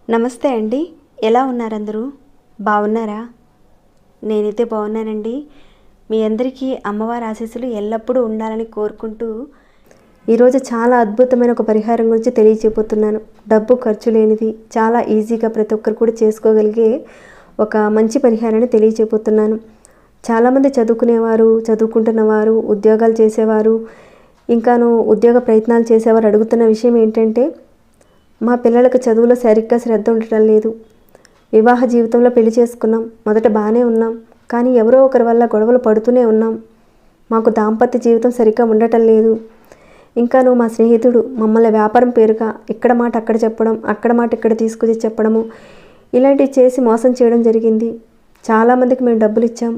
నమస్తే అండి, ఎలా ఉన్నారు అందరూ? బాగున్నారా? నేనైతే బాగున్నానండి. మీ అందరికీ అమ్మవారి ఆశీస్సులు ఎల్లప్పుడూ ఉండాలని కోరుకుంటూ ఈరోజు చాలా అద్భుతమైన ఒక పరిహారం గురించి తెలియజేయబోతున్నాను. డబ్బు ఖర్చు లేనిది, చాలా ఈజీగా ప్రతి ఒక్కరు కూడా చేసుకోగలిగే ఒక మంచి పరిహారాన్ని తెలియజేయబోతున్నాను. చాలామంది చదువుకునేవారు, చదువుకుంటున్నవారు, ఉద్యోగాలు చేసేవారు, ఇంకాను ఉద్యోగ ప్రయత్నాలు చేసేవారు అడుగుతున్న విషయం ఏంటంటే, మా పిల్లలకు చదువులో సరిగ్గా శ్రద్ధ ఉండటం లేదు. వివాహ జీవితంలో పెళ్లి చేసుకున్నాం, మొదట బాగానే ఉన్నాం, కానీ ఎవరో ఒకరి వల్ల గొడవలు పడుతూనే ఉన్నాం. మాకు దాంపత్య జీవితం సరిగ్గా ఉండటం లేదు. ఇంకాను మా స్నేహితుడు మమ్మల్ని వ్యాపారం పేరుగా ఇక్కడ మాట అక్కడ చెప్పడం, అక్కడ మాట ఇక్కడ తీసుకొచ్చి చెప్పడము, ఇలాంటివి చేసి మోసం చేయడం జరిగింది. చాలామందికి మేము డబ్బులు ఇచ్చాం,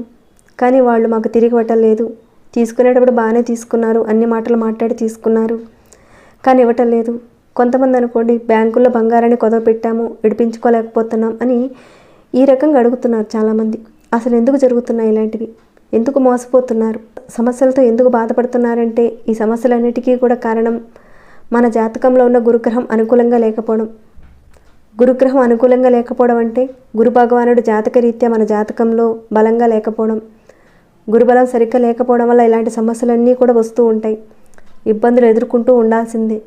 కానీ వాళ్ళు మాకు తిరిగి ఇవ్వటం లేదు. తీసుకునేటప్పుడు బాగానే తీసుకున్నారు, అన్ని మాటలు మాట్లాడి తీసుకున్నారు, కానీ ఇవ్వటం లేదు. కొంతమంది అనుకోండి, బ్యాంకుల్లో బంగారాన్ని కుదవ పెట్టాము, విడిపించుకోలేకపోతున్నాం అని ఈ రకంగా అడుగుతున్నారు చాలామంది. అసలు ఎందుకు జరుగుతున్నాయి ఇలాంటివి? ఎందుకు మోసపోతున్నారు? సమస్యలతో ఎందుకు బాధపడుతున్నారంటే, ఈ సమస్యలన్నిటికీ కూడా కారణం మన జాతకంలో ఉన్న గురుగ్రహం అనుకూలంగా లేకపోవడం. గురుగ్రహం అనుకూలంగా లేకపోవడం అంటే గురు భగవానుడు జాతకరీత్యా మన జాతకంలో బలంగా లేకపోవడం. గురుబలం సరిగ్గా లేకపోవడం వల్ల ఇలాంటి సమస్యలన్నీ కూడా వస్తూ ఉంటాయి. ఇబ్బందులు ఎదుర్కొంటూ ఉండాల్సిందే.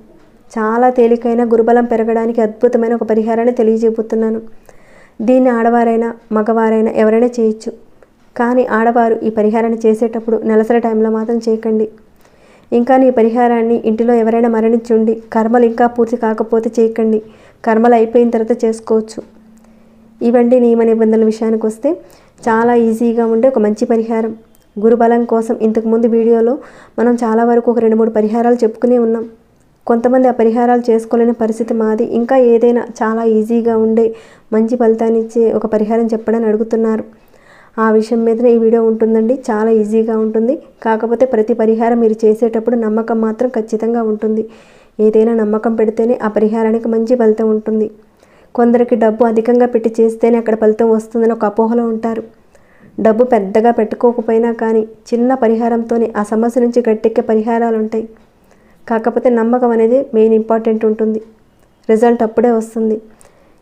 చాలా తేలికైన గురుబలం పెరగడానికి అద్భుతమైన ఒక పరిహారాన్ని తెలియజేయబోతున్నాను. దీన్ని ఆడవారైనా మగవారైనా ఎవరైనా చేయొచ్చు. కానీ ఆడవారు ఈ పరిహారాన్ని చేసేటప్పుడు నెలసరి టైంలో మాత్రం చేయకండి. ఇంకా ఈ పరిహారాన్ని ఇంటిలో ఎవరైనా మరణించుండి కర్మలు ఇంకా పూర్తి కాకపోతే చేయకండి. కర్మలు అయిపోయిన తర్వాత చేసుకోవచ్చు. ఇవండి నియమ నిబంధనల విషయానికి వస్తే, చాలా ఈజీగా ఉండే ఒక మంచి పరిహారం. గురుబలం కోసం ఇంతకుముందు వీడియోలో మనం చాలా వరకు ఒక 2-3 పరిహారాలు చెప్పుకునే ఉన్నాం. కొంతమంది ఆ పరిహారాలు చేసుకోలేని పరిస్థితి మాది, ఇంకా ఏదైనా చాలా ఈజీగా ఉండే మంచి ఫలితాన్ని ఇచ్చే ఒక పరిహారం చెప్పడని అడుగుతున్నారు. ఆ విషయం మీదనే ఈ వీడియో ఉంటుందండి. చాలా ఈజీగా ఉంటుంది. కాకపోతే ప్రతి పరిహారం మీరు చేసేటప్పుడు నమ్మకం మాత్రం ఖచ్చితంగా ఉంటుంది. ఏదైనా నమ్మకం పెడితేనే ఆ పరిహారానికి మంచి ఫలితం ఉంటుంది. కొందరికి డబ్బు అధికంగా పెట్టి చేస్తేనే అక్కడ ఫలితం వస్తుందని ఒక అపోహలో ఉంటారు. డబ్బు పెద్దగా పెట్టుకోకపోయినా కానీ చిన్న పరిహారంతోనే ఆ సమస్య నుంచి గట్టెక్కే పరిహారాలు ఉంటాయి. కాకపోతే నమ్మకం అనేది మెయిన్ ఇంపార్టెంట్ ఉంటుంది. రిజల్ట్ అప్పుడే వస్తుంది.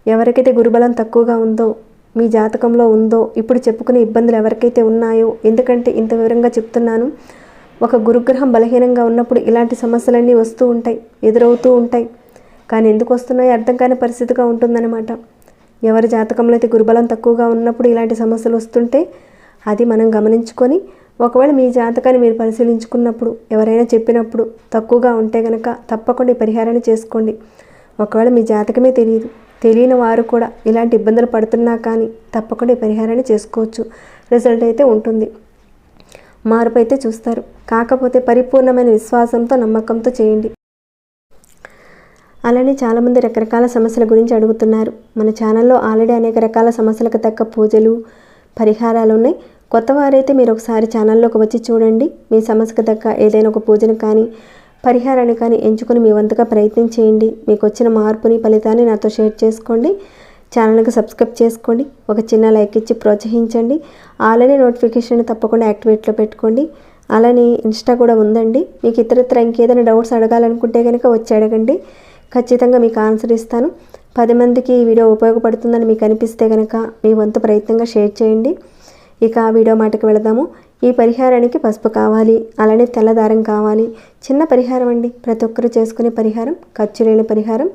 ఎవరికైతే గురుబలం తక్కువగా ఉందో, మీ జాతకంలో ఉందో, ఇప్పుడు చెప్పుకునే ఇబ్బందులు ఎవరికైతే ఉన్నాయో, ఎందుకంటే ఇంత వివరంగా చెప్తున్నాను, ఒక గురుగ్రహం బలహీనంగా ఉన్నప్పుడు ఇలాంటి సమస్యలన్నీ వస్తూ ఉంటాయి, ఎదురవుతూ ఉంటాయి. కానీ ఎందుకు వస్తున్నాయో అర్థం కాని పరిస్థితిగా ఉంటుందన్నమాట. ఎవరి జాతకంలో అయితే గురుబలం తక్కువగా ఉన్నప్పుడు ఇలాంటి సమస్యలు వస్తుంటే అది మనం గమనించుకొని, ఒకవేళ మీ జాతకాన్ని మీరు పరిశీలించుకున్నప్పుడు ఎవరైనా చెప్పినప్పుడు తక్కువగా ఉంటే కనుక తప్పకుండా ఈ పరిహారాన్ని చేసుకోండి. ఒకవేళ మీ జాతకమే తెలియని వారు కూడా ఇలాంటి ఇబ్బందులు పడుతున్నా కానీ తప్పకుండా ఈ పరిహారాన్ని చేసుకోవచ్చు. రిజల్ట్ అయితే ఉంటుంది, మార్పు అయితే చూస్తారు. కాకపోతే పరిపూర్ణమైన విశ్వాసంతో, నమ్మకంతో చేయండి. అలానే చాలామంది రకరకాల సమస్యల గురించి అడుగుతున్నారు. మన ఛానల్లో ఆల్రెడీ అనేక రకాల సమస్యలకు తగ్గ పూజలు, పరిహారాలు ఉన్నాయి. కొత్త వారైతే మీరు ఒకసారి ఛానల్లోకి వచ్చి చూడండి. మీ సమస్యకు తగ్గ ఏదైనా ఒక పూజను కానీ పరిహారాన్ని కానీ ఎంచుకొని మీ వంతుగా ప్రయత్నం చేయండి. మీకు వచ్చిన మార్పుని, ఫలితాన్ని నాతో షేర్ చేసుకోండి. ఛానల్కి సబ్స్క్రైబ్ చేసుకోండి. ఒక చిన్న లైక్ ఇచ్చి ప్రోత్సహించండి. అలానే నోటిఫికేషన్ తప్పకుండా యాక్టివేట్లో పెట్టుకోండి. అలానే ఇన్స్టా కూడా ఉందండి. మీకు ఇతరత్ర ఇంకేదైనా డౌట్స్ అడగాలనుకుంటే కనుక వచ్చి అడగండి. ఖచ్చితంగా మీకు ఆన్సర్ ఇస్తాను. 10 మందికి ఈ వీడియో ఉపయోగపడుతుందని మీకు అనిపిస్తే కనుక మీ వంతు ప్రయత్నంగా షేర్ చేయండి. ఇక ఆ వీడియో మాటకు వెళదాము. ఈ పరిహారానికి పసుపు కావాలి, అలానే తెల్ల దారం కావాలి. చిన్న పరిహారం అండి, ప్రతి ఒక్కరూ చేసుకునే పరిహారం, ఖర్చు లేని పరిహారం.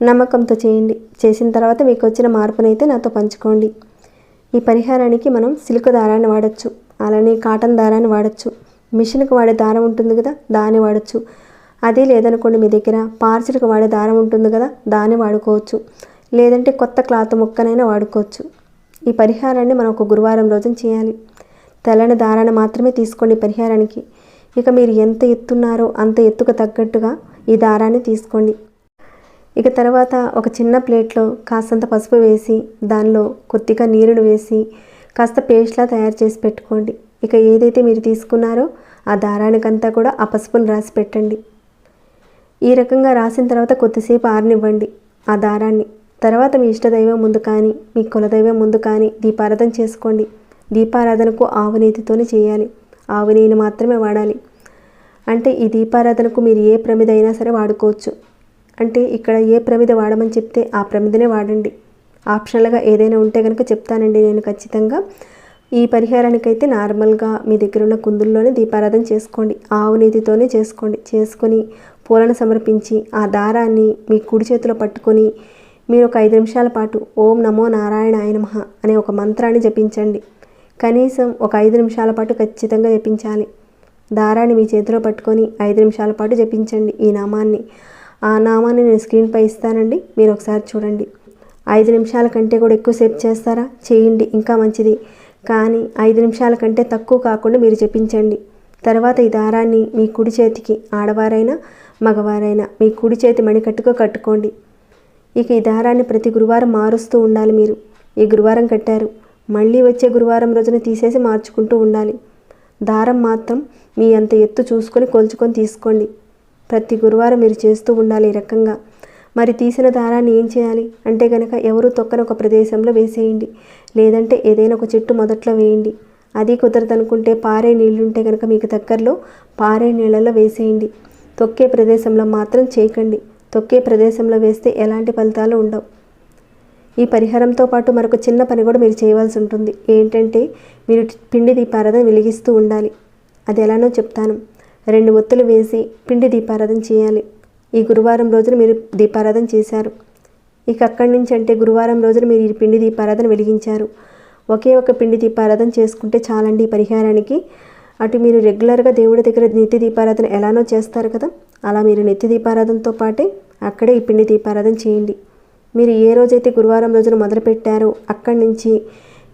నమ్మకంతో చేయండి. చేసిన తర్వాత మీకు వచ్చిన మార్పునైతే నాతో పంచుకోండి. ఈ పరిహారానికి మనం సిల్క్ దారాన్ని వాడచ్చు, అలానే కాటన్ దారాన్ని వాడచ్చు, మిషన్కి వాడే దారం ఉంటుంది కదా దాన్ని వాడచ్చు. అదే లేదనుకోండి, మీ దగ్గర పార్సిల్కి వాడే దారం ఉంటుంది కదా దాన్ని వాడుకోవచ్చు. లేదంటే కొత్త క్లాత్ ముక్కనైనా వాడుకోవచ్చు. ఈ పరిహారాన్ని మనం ఒక గురువారం రోజున చేయాలి. తెల్లని దారాన్ని మాత్రమే తీసుకోండి పరిహారానికి. ఇక మీరు ఎంత ఎత్తున్నారో అంత ఎత్తుకు తగ్గట్టుగా ఈ దారాన్ని తీసుకోండి. ఇక తర్వాత ఒక చిన్న ప్లేట్లో కాస్తంత పసుపు వేసి దానిలో కొద్దిగా నీరును వేసి కాస్త పేస్ట్లా తయారు చేసి పెట్టుకోండి. ఇక ఏదైతే మీరు తీసుకున్నారో ఆ దారానికంతా కూడా ఆ పసుపును రాసి పెట్టండి. ఈ రకంగా రాసిన తర్వాత కొద్దిసేపు ఆరనివ్వండి ఆ దారాన్ని. తర్వాత మీ ఇష్టదైవం ముందు కానీ మీ కులదైవం ముందు కానీ దీపారాధన చేసుకోండి. దీపారాధనకు ఆవు నేతితోనే చేయాలి. ఆవు నెయ్యిని మాత్రమే వాడాలి. అంటే ఈ దీపారాధనకు మీరు ఏ ప్రమిద అయినా సరే వాడుకోవచ్చు. అంటే ఇక్కడ ఏ ప్రమిద వాడమని చెప్తే ఆ ప్రమిదనే వాడండి. ఆప్షనల్గా ఏదైనా ఉంటే కనుక చెప్తానండి నేను ఖచ్చితంగా. ఈ పరిహారానికైతే నార్మల్గా మీ దగ్గర ఉన్న కుందుల్లోనే దీపారాధన చేసుకోండి. ఆవు నెయ్యితోనే చేసుకోండి. చేసుకొని పూలను సమర్పించి ఆ దారాన్ని మీ కుడి చేతిలో పట్టుకొని మీరు ఒక 5 నిమిషాల పాటు ఓం నమో నారాయణాయ నమః అనే ఒక మంత్రాన్ని జపించండి. కనీసం ఒక 5 నిమిషాల పాటు ఖచ్చితంగా జపించాలి. దారాన్ని మీ చేతిలో పట్టుకొని 5 నిమిషాల పాటు జపించండి ఈ నామాన్ని. ఆ నామాన్ని నేను స్క్రీన్పై ఇస్తానండి, మీరు ఒకసారి చూడండి. 5 నిమిషాల కంటే కూడా ఎక్కువసేపు చేస్తారా, చేయండి, ఇంకా మంచిది. కానీ 5 నిమిషాల కంటే తక్కువ కాకుండా మీరు జపించండి. తర్వాత ఈ దారాన్ని మీ కుడి చేతికి, ఆడవారైనా మగవారైనా మీ కుడి చేతి మణికట్టుగా కట్టుకోండి. ఇక ఈ దారాన్ని ప్రతి గురువారం మారుస్తూ ఉండాలి. మీరు ఈ గురువారం కట్టారు, మళ్ళీ వచ్చే గురువారం రోజున తీసేసి మార్చుకుంటూ ఉండాలి. దారం మాత్రం మీ అంత ఎత్తు చూసుకొని కొలుచుకొని తీసుకోండి. ప్రతి గురువారం మీరు చేస్తూ ఉండాలి ఈ రకంగా. మరి తీసిన దారాన్ని ఏం చేయాలి అంటే కనుక ఎవరు తొక్కని ఒక ప్రదేశంలో వేసేయండి. లేదంటే ఏదైనా ఒక చెట్టు మొదట్లో వేయండి. అది కుదరదనుకుంటే పారే నీళ్లుంటే కనుక మీకు దగ్గరలో పారే నీళ్ళలో వేసేయండి. తొక్కే ప్రదేశంలో మాత్రం చేయకండి. తొక్కే ప్రదేశంలో వేస్తే ఎలాంటి ఫలితాలు ఉండవు. ఈ పరిహారంతో పాటు మరొక చిన్న పని కూడా మీరు చేయవలసి ఉంటుంది. ఏంటంటే మీరు పిండి దీపారాధన వెలిగిస్తూ ఉండాలి. అది ఎలానో చెప్తాను. 2 ఒత్తులు వేసి పిండి దీపారాధన చేయాలి. ఈ గురువారం రోజున మీరు దీపారాధన చేశారు. ఇక అక్కడి నుంచి అంటే గురువారం రోజున మీరు ఈ పిండి దీపారాధన వెలిగించారు. ఒకే ఒక పిండి దీపారాధన చేసుకుంటే చాలండి ఈ పరిహారానికి. అటు మీరు రెగ్యులర్గా దేవుడి దగ్గర నిత్య దీపారాధన ఎలానో చేస్తారు కదా, అలా మీరు నిత్య దీపారాధనతో పాటే అక్కడే ఈ పిండి దీపారాధన చేయండి. మీరు ఏ రోజైతే గురువారం రోజున మొదలుపెట్టారో అక్కడి నుంచి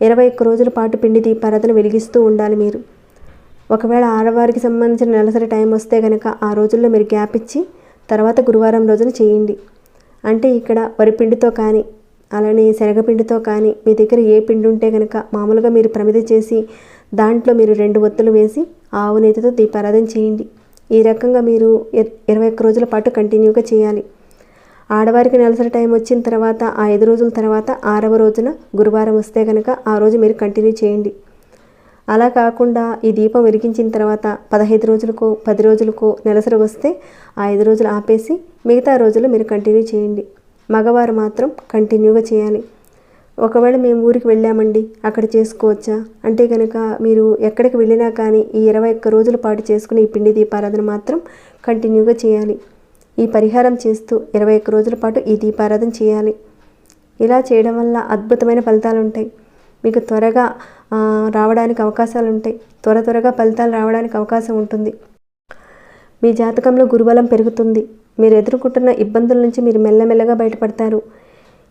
21 రోజుల పాటు పిండి దీపారాధన వెలిగిస్తూ ఉండాలి మీరు. ఒకవేళ ఆడవారికి సంబంధించిన నెలసరి టైం వస్తే కనుక ఆ రోజుల్లో మీరు గ్యాప్ ఇచ్చి తర్వాత గురువారం రోజున చేయండి. అంటే ఇక్కడ వరిపిండితో కానీ అలానే శనగపిండితో కానీ మీ దగ్గర ఏ పిండి ఉంటే కనుక మామూలుగా మీరు ప్రమిద చేసి దాంట్లో మీరు 2 ఒత్తులు వేసి ఆవు నెయ్యితో దీపారాధన చేయండి. ఈ రకంగా మీరు 21 రోజుల పాటు కంటిన్యూగా చేయాలి. ఆడవారికి నెలసరి టైం వచ్చిన తర్వాత ఆ 5 రోజుల తర్వాత 6వ రోజున గురువారం వస్తే కనుక ఆ రోజు మీరు కంటిన్యూ చేయండి. అలా కాకుండా ఈ దీపం వెలిగించిన తర్వాత 15 రోజులకో 10 రోజులకో నెలసరి వస్తే ఆ 5 రోజులు ఆపేసి మిగతా రోజులు మీరు కంటిన్యూ చేయండి. మగవారు మాత్రం కంటిన్యూగా చేయాలి. ఒకవేళ మేము ఊరికి వెళ్ళామండి అక్కడ చేసుకోవచ్చా అంటే కనుక మీరు ఎక్కడికి వెళ్ళినా కానీ ఈ 21 రోజుల పాటు చేసుకుని ఈ పిండి దీపారాధన మాత్రం కంటిన్యూగా చేయాలి. ఈ పరిహారం చేస్తూ 21 రోజుల పాటు ఈ దీపారాధన చేయాలి. ఇలా చేయడం వల్ల అద్భుతమైన ఫలితాలు ఉంటాయి. మీకు త్వరగా రావడానికి అవకాశాలు ఉంటాయి. త్వరగా ఫలితాలు రావడానికి అవకాశం ఉంటుంది. మీ జాతకంలో గురుబలం పెరుగుతుంది. మీరు ఎదుర్కొంటున్న ఇబ్బందుల నుంచి మీరు మెల్లమెల్లగా బయటపడతారు.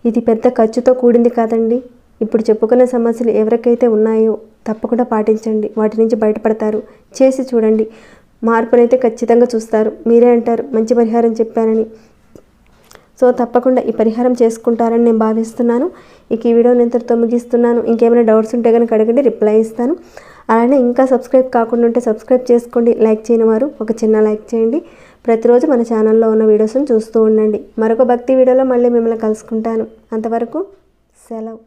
ఇది పెద్ద ఖర్చుతో కూడింది కాదండి. ఇప్పుడు చెప్పుకున్న సమస్యలు ఎవరికైతే ఉన్నాయో తప్పకుండా పాటించండి. వాటి నుంచి బయటపడతారు. చేసి చూడండి, మార్పునైతే ఖచ్చితంగా చూస్తారు. మీరే అంటారు మంచి పరిహారం చెప్పానని. సో తప్పకుండా ఈ పరిహారం చేసుకుంటారని నేను భావిస్తున్నాను. ఇక ఈ వీడియోని ఇంతటితో ముగిస్తున్నాను. ఇంకేమైనా డౌట్స్ ఉంటే కనుక అడగండి, రిప్లై ఇస్తాను. అలానే ఇంకా సబ్స్క్రైబ్ కాకుండా ఉంటే సబ్స్క్రైబ్ చేసుకోండి. లైక్ చేయని వారు ఒక చిన్న లైక్ చేయండి. ప్రతిరోజు మన ఛానల్లో ఉన్న వీడియోస్ని చూస్తూ ఉండండి. మరొక భక్తి వీడియోలో మళ్ళీ మిమ్మల్ని కలుసుకుంటాను. అంతవరకు సెలవు.